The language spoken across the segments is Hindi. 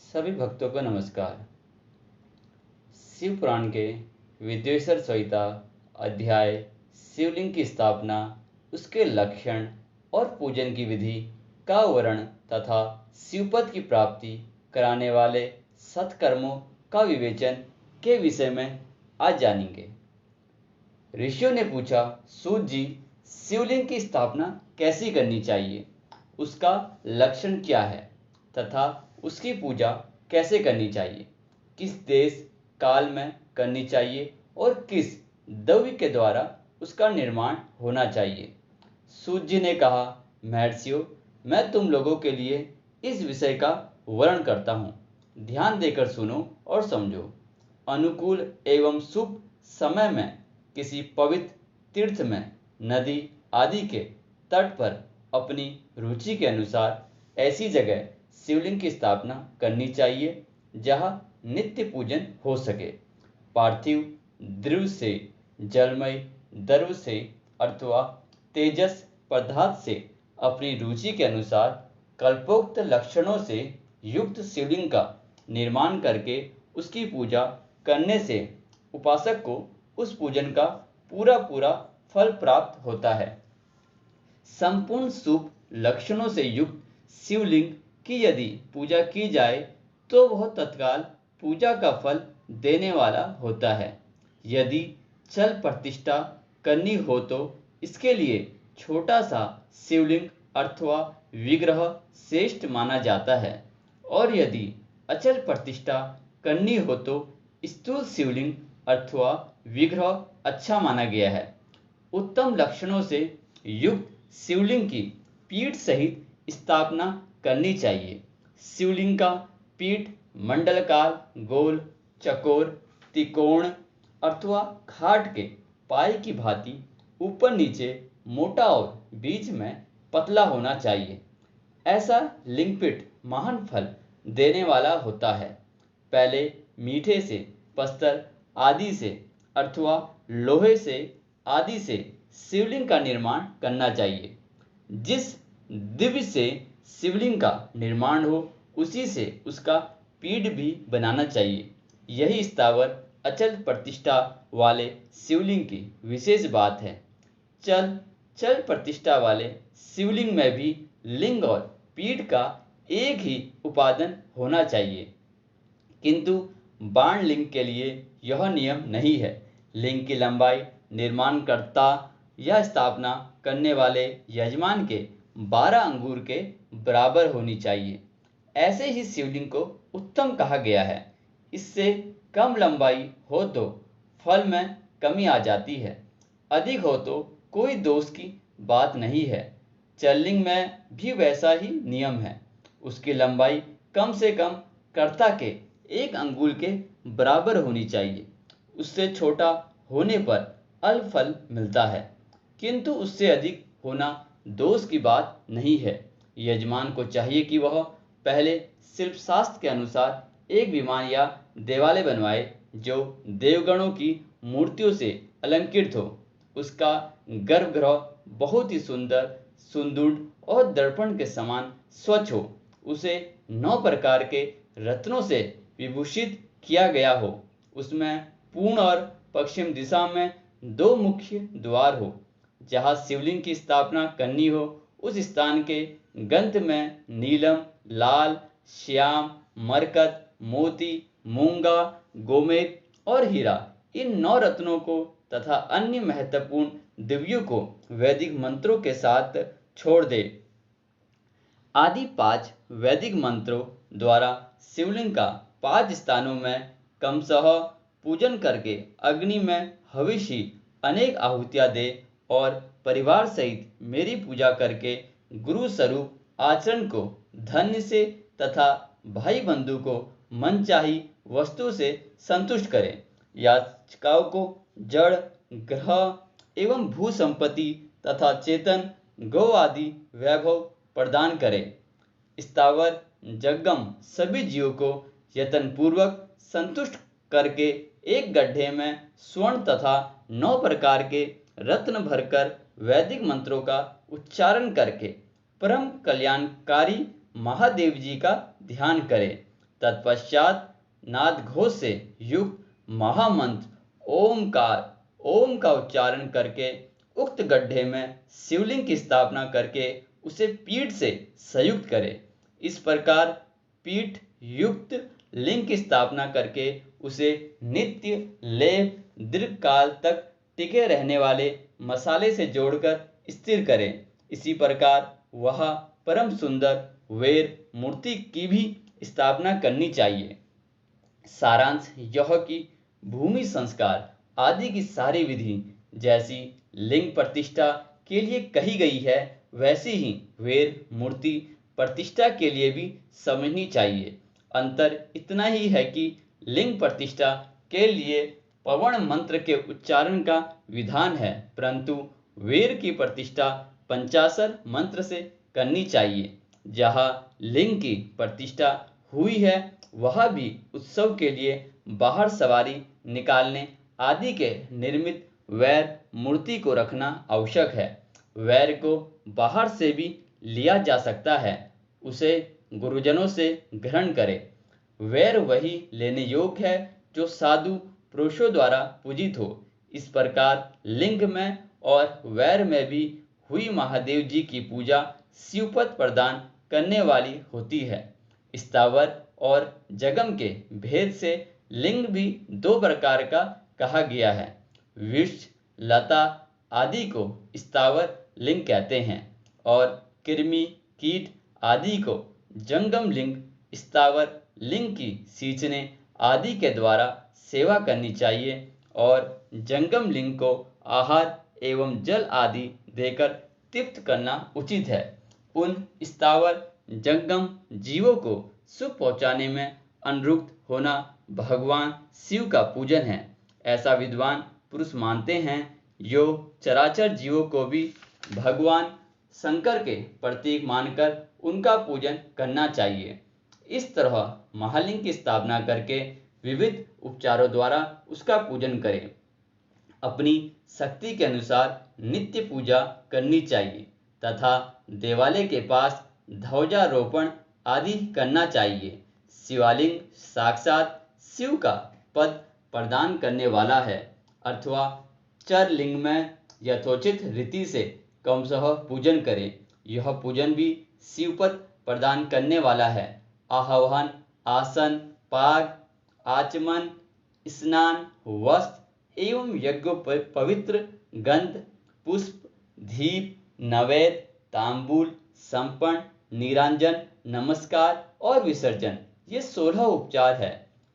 सभी भक्तों को नमस्कार। शिव पुराण के विद्वेश्वर संहिता अध्याय शिवलिंग की स्थापना, उसके लक्षण और पूजन की विधि का वर्णन तथा शिवपद की प्राप्ति कराने वाले सत्कर्मों का विवेचन के विषय में आज जानेंगे। ऋषियों ने पूछा, सूत जी, शिवलिंग की स्थापना कैसी करनी चाहिए, उसका लक्षण क्या है तथा उसकी पूजा कैसे करनी चाहिए, किस देश काल में करनी चाहिए और किस द्रव्य के द्वारा उसका निर्माण होना चाहिए। सूत जी ने कहा, महर्षियों, मैं तुम लोगों के लिए इस विषय का वर्णन करता हूँ, ध्यान देकर सुनो और समझो। अनुकूल एवं शुभ समय में किसी पवित्र तीर्थ में, नदी आदि के तट पर अपनी रुचि के अनुसार ऐसी जगह शिवलिंग की स्थापना करनी चाहिए जहाँ नित्य पूजन हो सके। पार्थिव द्रव्य से, जलमय द्रव्य से अथवा तेजस पदार्थ से अपनी रुचि के अनुसार कल्पोक्त लक्षणों से युक्त शिवलिंग का निर्माण करके उसकी पूजा करने से उपासक को उस पूजन का पूरा पूरा फल प्राप्त होता है। संपूर्ण शुभ लक्षणों से युक्त शिवलिंग की यदि पूजा की जाए तो वह तत्काल पूजा का फल देने वाला होता है। यदि चल प्रतिष्ठा करनी हो तो इसके लिए छोटा सा शिवलिंग अथवा विग्रह श्रेष्ठ माना जाता है, और यदि अचल प्रतिष्ठा करनी हो तो स्थूल शिवलिंग अथवा विग्रह अच्छा माना गया है। उत्तम लक्षणों से युक्त शिवलिंग की पीठ सहित स्थापना करनी चाहिए। शिवलिंग का पीठ मंडलकार, गोल, चकोर, त्रिकोण अथवा खाट के पाए की भांति ऊपर नीचे मोटा और बीच में पतला होना चाहिए। ऐसा लिंगपीठ महान फल देने वाला होता है। पहले मीठे से, पत्थर आदि से अथवा लोहे से आदि से शिवलिंग का निर्माण करना चाहिए। जिस दिव्य से शिवलिंग का निर्माण हो उसी से उसका पीठ भी बनाना चाहिए। यही स्थावर अचल प्रतिष्ठा वाले शिवलिंग की विशेष बात है। चल प्रतिष्ठा वाले शिवलिंग में भी लिंग और पीठ का एक ही उपादान होना चाहिए, किंतु बाण लिंग के लिए यह नियम नहीं है। लिंग की लंबाई निर्माणकर्ता या स्थापना करने वाले यजमान के 12 अंगुल के बराबर होनी चाहिए। ऐसे ही शिवलिंग को उत्तम कहा गया है। इससे कम लंबाई हो तो फल में कमी आ जाती है, अधिक हो तो कोई दोष की बात नहीं है। चललिंग में भी वैसा ही नियम है। उसकी लंबाई कम से कम कर्ता के 1 अंगुल के बराबर होनी चाहिए। उससे छोटा होने पर अल्प फल मिलता है, किंतु उससे अधिक होना दोष की बात नहीं है। यजमान को चाहिए कि वह पहले शिल्पशास्त्र के अनुसार एक विमान या देवालय बनवाए जो देवगणों की मूर्तियों से अलंकृत हो। उसका गर्भगृह बहुत ही सुंदर, सुदृढ़ और दर्पण के समान स्वच्छ हो। उसे 9 प्रकार के रत्नों से विभूषित किया गया हो। उसमें पूर्व और पश्चिम दिशा में 2 मुख्य द्वार हो। जहाँ शिवलिंग की स्थापना करनी हो उस स्थान के गंध में नीलम, लाल, श्याम, मरकत, मोती, मूंगा, गोमेद और हीरा, इन 9 रत्नों को तथा अन्य महत्वपूर्ण द्रव्यों को वैदिक मंत्रों के साथ छोड़ दे। आदि 5 वैदिक मंत्रों द्वारा शिवलिंग का 5 स्थानों में क्रमशः पूजन करके अग्नि में हविषी अनेक आहुतियां दे और परिवार सहित मेरी पूजा करके गुरु स्वरूप आचरण को धन्य से तथा भाई बंधु को मनचाही वस्तु से संतुष्ट करे। याचिकाओं को जड़, ग्रह एवं भू संपत्ति तथा चेतन गौ आदि वैभव प्रदान करे। स्थावर जंगम सभी जीवों को यत्न पूर्वक संतुष्ट करके एक गड्ढे में स्वर्ण तथा 9 प्रकार के रत्न भरकर वैदिक मंत्रों का उच्चारण करके परम कल्याणकारी महादेव जी का ध्यान करे। तत्पश्चात नाद घोष से युक्त महामंत्र ओम का उच्चारण करके उक्त गड्ढे में शिवलिंग की स्थापना करके उसे पीठ से संयुक्त करे। इस प्रकार पीठ युक्त लिंग की स्थापना करके उसे नित्य लेप दीर्घ काल तक टिके रहने वाले मसाले से जोड़कर स्थिर करे। इसी प्रकार वह परम सुंदर वेर मूर्ति की भी स्थापना करनी चाहिए। सारांश यह कि भूमि संस्कार आदि की सारी विधि जैसी लिंग प्रतिष्ठा के लिए कही गई है, वैसी ही वेर मूर्ति प्रतिष्ठा के लिए भी समझनी चाहिए। अंतर इतना ही है कि लिंग प्रतिष्ठा के लिए पवण मंत्र के उच्चारण का विधान है, परंतु वेर की प्रतिष्ठा पंचाक्षर मंत्र से करनी चाहिए। जहाँ लिंग की प्रतिष्ठा हुई है वह भी उत्सव के लिए बाहर सवारी निकालने आदि के निर्मित वैर मूर्ति को रखना आवश्यक है। वैर को बाहर से भी लिया जा सकता है, उसे गुरुजनों से ग्रहण करे। वैर वही लेने योग्य है जो साधु पुरुषों द्वारा पूजित हो। इस प्रकार लिंग में और वैर में भी हुई महादेव जी की पूजा शिवपद प्रदान करने वाली होती है। स्थावर और जंगम के भेद से लिंग भी दो प्रकार का कहा गया है। वृक्ष लता आदि को स्थावर लिंग कहते हैं और कृमि कीट आदि को जंगम लिंग। स्थावर लिंग की सींचने आदि के द्वारा सेवा करनी चाहिए और जंगम लिंग को आहार एवं जल आदि देकर तृप्त करना उचित है। उन स्थावर जंगम जीवों को सुख पहुंचाने में अनुरुक्त होना भगवान शिव का पूजन है, ऐसा विद्वान पुरुष मानते हैं। यो चराचर जीवों को भी भगवान शंकर के प्रतीक मानकर उनका पूजन करना चाहिए। इस तरह महालिंग की स्थापना करके विविध उपचारों द्वारा उसका पूजन करें। अपनी शक्ति के अनुसार नित्य पूजा करनी चाहिए तथा देवालय के पास ध्वजारोपण आदि करना चाहिए। शिवालिंग साक्षात शिव का पद प्रदान करने वाला है, अथवा चर लिंग में यथोचित रीति से क्रमशः पूजन करें। यह पूजन भी शिवपद प्रदान करने वाला है। आह्वान, आसन, पाग, आचमन, स्नान, वस्त्र एवं यज्ञ पवित्र गंध, पुष्प, दीप, नैवेद्य, तांबूल, समर्पण, नीरांजन, नमस्कार और विसर्जन, ये 16 उपचार है।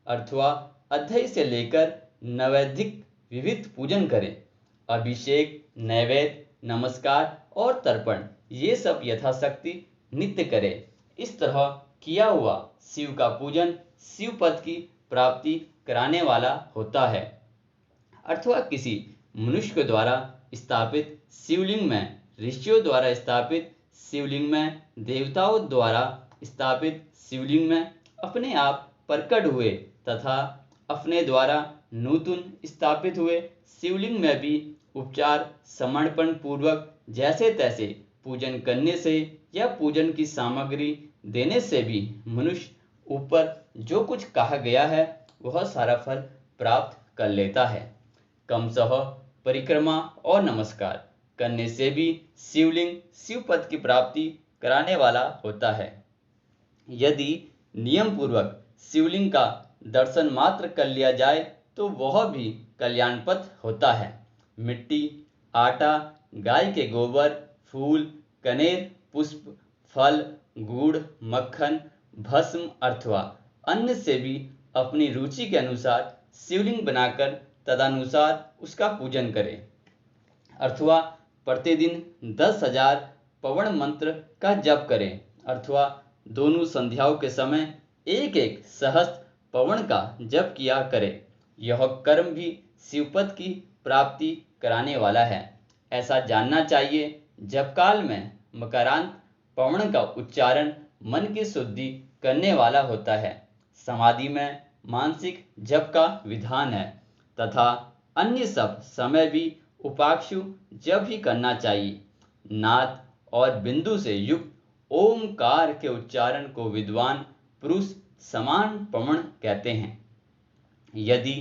अथवा अध्याय से लेकर नैवेद्यिक विविध पूजन करें। अभिषेक, नैवेद्य, नमस्कार और तर्पण, ये सब यथाशक्ति नित्य करें। इस तरह किया हुआ शिव का पूजन शिव पद की प्राप्ति कराने वाला होता है। अथवा किसी मनुष्य के द्वारा स्थापित शिवलिंग में, ऋषियों द्वारा स्थापित शिवलिंग में, देवताओं द्वारा स्थापित शिवलिंग में अपने आप प्रकट हुए तथा अपने द्वारा नूतन स्थापित हुए शिवलिंग में भी उपचार समर्पण पूर्वक जैसे तैसे पूजन करने से या पूजन की सामग्री देने से भी मनुष्य ऊपर जो कुछ कहा गया है वह सारा फल प्राप्त कर लेता है। क्रमशः परिक्रमा और नमस्कार करने से भी शिवलिंग शिवपद की प्राप्ति कराने वाला होता है। यदि नियम पूर्वक शिवलिंग का दर्शन मात्र कर लिया जाए तो वह भी कल्याणपद होता है। मिट्टी, आटा, गाय के गोबर, फूल, कनेर, पुष्प, फल, गुड़, मक्खन, भस्म अथवा अन्न से भी अपनी रुचि के अनुसार शिवलिंग बनाकर तदनुसार उसका पूजन करें। अथवा प्रतिदिन 10,000 पवण मंत्र का जप करें अथवा दोनों संध्याओं के समय एक एक सहस्त्र पवण का जप किया करें। यह कर्म भी शिवपद की प्राप्ति कराने वाला है। ऐसा जानना चाहिए जप काल में मकरांत पवण का उच्चारण मन की शुद्धि करने वाला होता है। समाधि में मानसिक जप का विधान है तथा अन्य सब समय भी उपाक्षु जप ही करना चाहिए। नाद और बिंदु से युक्त ओमकार के उच्चारण को विद्वान पुरुष समान प्रमाण कहते हैं। यदि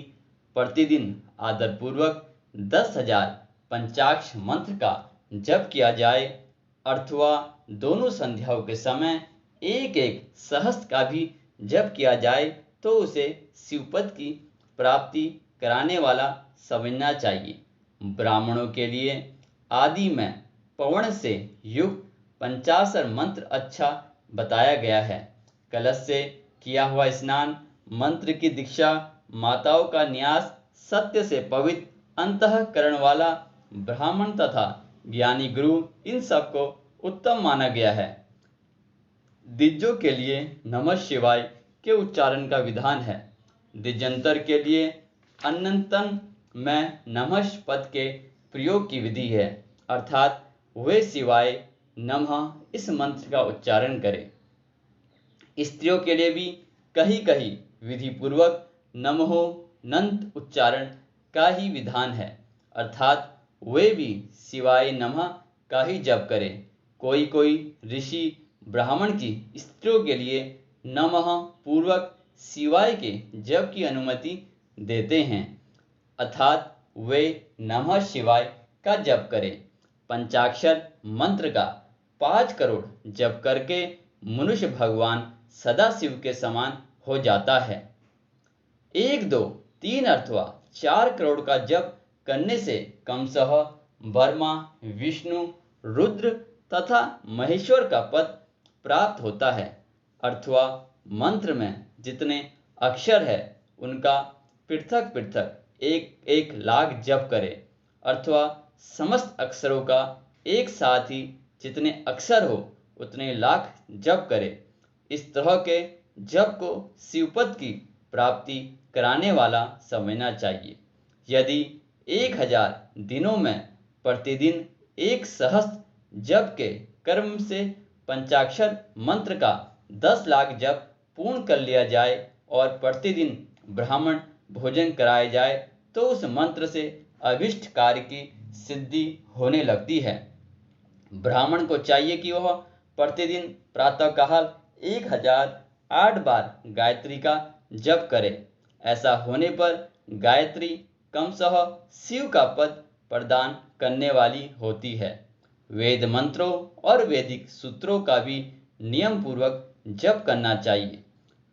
प्रतिदिन आदरपूर्वक 10,000 पंचाक्ष मंत्र का जप किया जाए अथवा दोनों संध्याओं के समय एक एक सहस्त्र का भी जप किया जाए तो उसे शिवपद की प्राप्ति कराने वाला समझना चाहिए। ब्राह्मणों के लिए आदि में पवण से युक्त 50 मंत्र अच्छा बताया गया है। कलश से किया हुआ स्नान, मंत्र की दीक्षा, माताओं का न्यास, सत्य से पवित्र अंतःकरण वाला ब्राह्मण तथा ज्ञानी गुरु, इन सबको उत्तम माना गया है। द्विजों के लिए नमः शिवाय के उच्चारण का विधान है। द्विजंतर के लिए अन्नतन में नमः पद के प्रयोग की विधि है, अर्थात वे शिवाय नमः इस मंत्र का उच्चारण करें। स्त्रियों के लिए भी कहीं कहीं विधि पूर्वक नमो नंत उच्चारण का ही विधान है, अर्थात वे भी शिवाय नमः का ही जप करें। कोई कोई ऋषि ब्राह्मण की स्त्रियों के लिए नमः पूर्वक शिवाय के जप की अनुमति देते हैं, अर्थात वे नमः शिवाय का जप करें। पंचाक्षर मंत्र का 5 करोड़ जप करके मनुष्य भगवान सदाशिव के समान हो जाता है। 1, 2, 3 अथवा 4 करोड़ का जप करने से क्रमशः ब्रह्मा, विष्णु, रुद्र तथा महेश्वर का पद प्राप्त होता है। अथवा मंत्र में जितने अक्षर है उनका पृथक पृथक 1 लाख जप करे, अथवा समस्त अक्षरों का एक साथ ही जितने अक्षर हो उतने लाख जप करे। इस तरह के जप को शिवपद की प्राप्ति कराने वाला समझना चाहिए। यदि 1000 दिनों में प्रतिदिन 1 सहस्त्र जप के कर्म से पंचाक्षर मंत्र का 10 लाख जप पूर्ण कर लिया जाए और प्रतिदिन ब्राह्मण भोजन कराया जाए तो उस मंत्र से अभिष्ट कार्य की सिद्धि होने लगती है। ब्राह्मण को चाहिए कि वह प्रतिदिन प्रातःकाल 1008 बार गायत्री का जप करे। ऐसा होने पर गायत्री क्रमशः शिव का पद प्रदान करने वाली होती है। वेद मंत्रों और वैदिक सूत्रों का भी नियम पूर्वक जप करना चाहिए।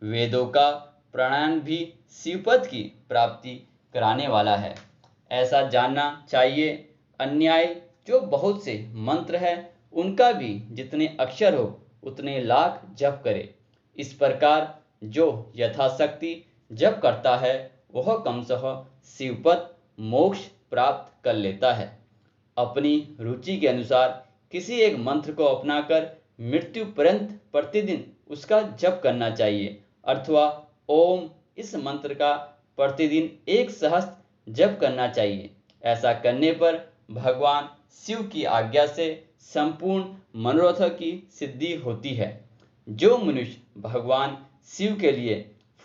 वेदों का प्राणायाम भी शिवपद की प्राप्ति कराने वाला है, ऐसा जानना चाहिए। अन्याय जो बहुत से मंत्र है उनका भी जितने अक्षर हो उतने लाख जप करे। इस प्रकार जो यथाशक्ति जप करता है वह क्रमशः शिवपद मोक्ष प्राप्त कर लेता है। अपनी रुचि के अनुसार किसी एक मंत्र को अपनाकर मृत्यु पर्यंत प्रतिदिन उसका जप करना चाहिए, अथवा ओम इस मंत्र का प्रतिदिन 1 सहस्त्र जप करना चाहिए। ऐसा करने पर भगवान शिव की आज्ञा से संपूर्ण मनोरथ की सिद्धि होती है। जो मनुष्य भगवान शिव के लिए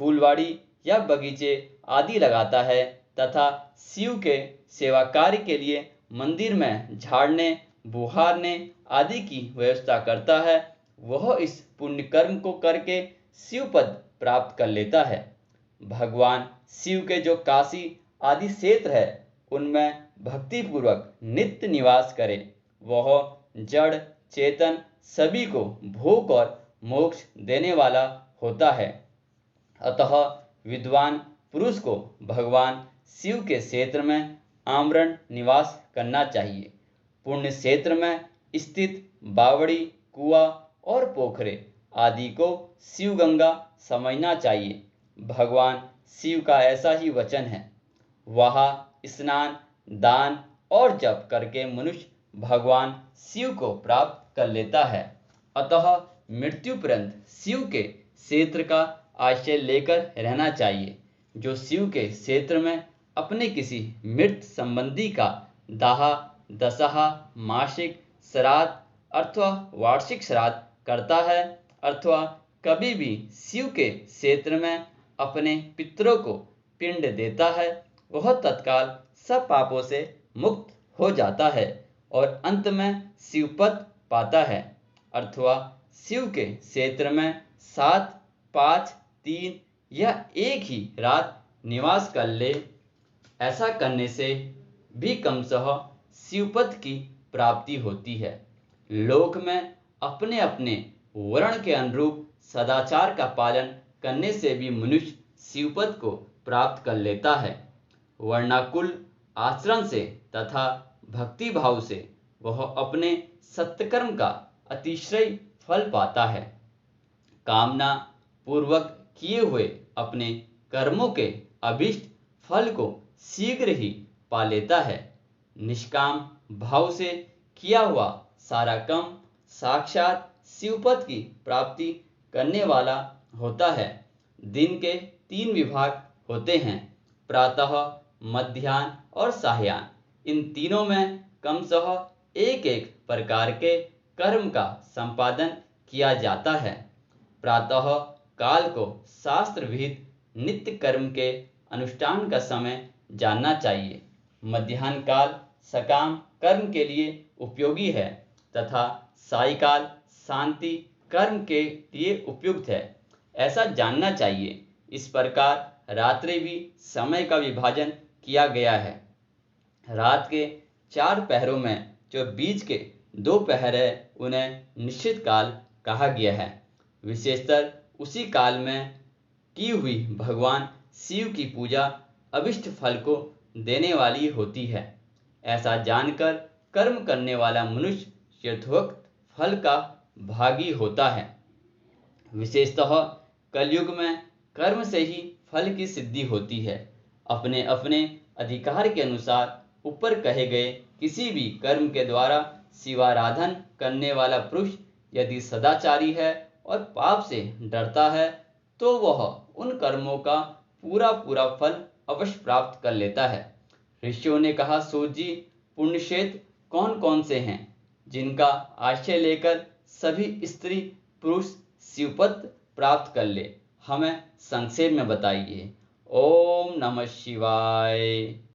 फूलवाड़ी या बगीचे आदि लगाता है तथा शिव के सेवा कार्य के लिए मंदिर में झाड़ने, बुहारने आदि की व्यवस्था करता है, वह इस पुण्य कर्म को करके शिवपद प्राप्त कर लेता है। भगवान शिव के जो काशी आदि क्षेत्र है उनमें भक्ति पूर्वक नित्य निवास करे। वह जड़ चेतन सभी को भोग और मोक्ष देने वाला होता है। अतः विद्वान पुरुष को भगवान शिव के क्षेत्र में आमरण निवास करना चाहिए। पुण्य क्षेत्र में स्थित बावड़ी, कुआं और पोखरे आदि को शिव गंगा समझना चाहिए। भगवान शिव का ऐसा ही वचन है, वहाँ स्नान, दान और जप करके मनुष्य भगवान शिव को प्राप्त कर लेता है। अतः मृत्यु पर्यंत शिव के क्षेत्र का आश्रय लेकर रहना चाहिए। जो शिव के क्षेत्र में अपने किसी मृत संबंधी का दाह, दशा, मासिक श्राद्ध अथवा वार्षिक श्राद्ध करता है, अथवा कभी भी शिव के क्षेत्र में अपने पितरों को पिंड देता है, वह तत्काल सब पापों से मुक्त हो जाता है और अंत में शिवपद पाता है। अथवा शिव के क्षेत्र में 7, 5, 3 या एक ही रात निवास कर ले। ऐसा करने से भी क्रमशः शिवपद की प्राप्ति होती है। लोक में अपने अपने वर्ण के अनुरूप सदाचार का पालन करने से भी मनुष्य शिवपद को प्राप्त कर लेता है। वर्णाकुल आचरण से तथा भक्ति भाव से वह अपने सत्कर्म का अतिशय फल पाता है। कामना पूर्वक किए हुए अपने कर्मों के अभिष्ट फल को शीघ्र ही पा लेता है। निष्काम भाव से किया हुआ सारा कर्म साक्षात शिवपद की प्राप्ति करने वाला होता है। दिन के 3 विभाग होते हैं, प्रातः, मध्याह्न और सायं। इन तीनों में क्रमशः एक एक प्रकार के कर्म का संपादन किया जाता है। प्रातः काल को शास्त्र विहित नित्य कर्म के अनुष्ठान का समय जानना चाहिए। मध्याह्न काल सकाम कर्म के लिए उपयोगी है तथा सायंकाल शांति कर्म के लिए उपयुक्त है, ऐसा जानना चाहिए। इस प्रकार रात्रि भी समय का विभाजन किया गया है। रात के 4 पहरों में जो बीच के 2 पहर है उन्हें निश्चित काल कहा गया है। विशेषतर उसी काल में की हुई भगवान शिव की पूजा अभिष्ट फल को देने वाली होती है। ऐसा जानकर कर्म करने वाला मनुष्य यथोक्त फल का भागी होता है। विशेषतः कलयुग में कर्म से ही फल की सिद्धि होती है। अपने अपने अधिकार के अनुसार ऊपर कहे गए किसी भी कर्म के द्वारा शिवाराधन करने वाला पुरुष यदि सदाचारी है और पाप से डरता है तो वह उन कर्मों का पूरा पूरा फल अवश्य प्राप्त कर लेता है। ऋषियों ने कहा, सूत जी, पुण्य क्षेत्र कौन कौन से हैं जिनका आश्रय लेकर सभी स्त्री पुरुष शिवपद प्राप्त कर ले? हमें संक्षेप में बताइए। ओम नमः शिवाय।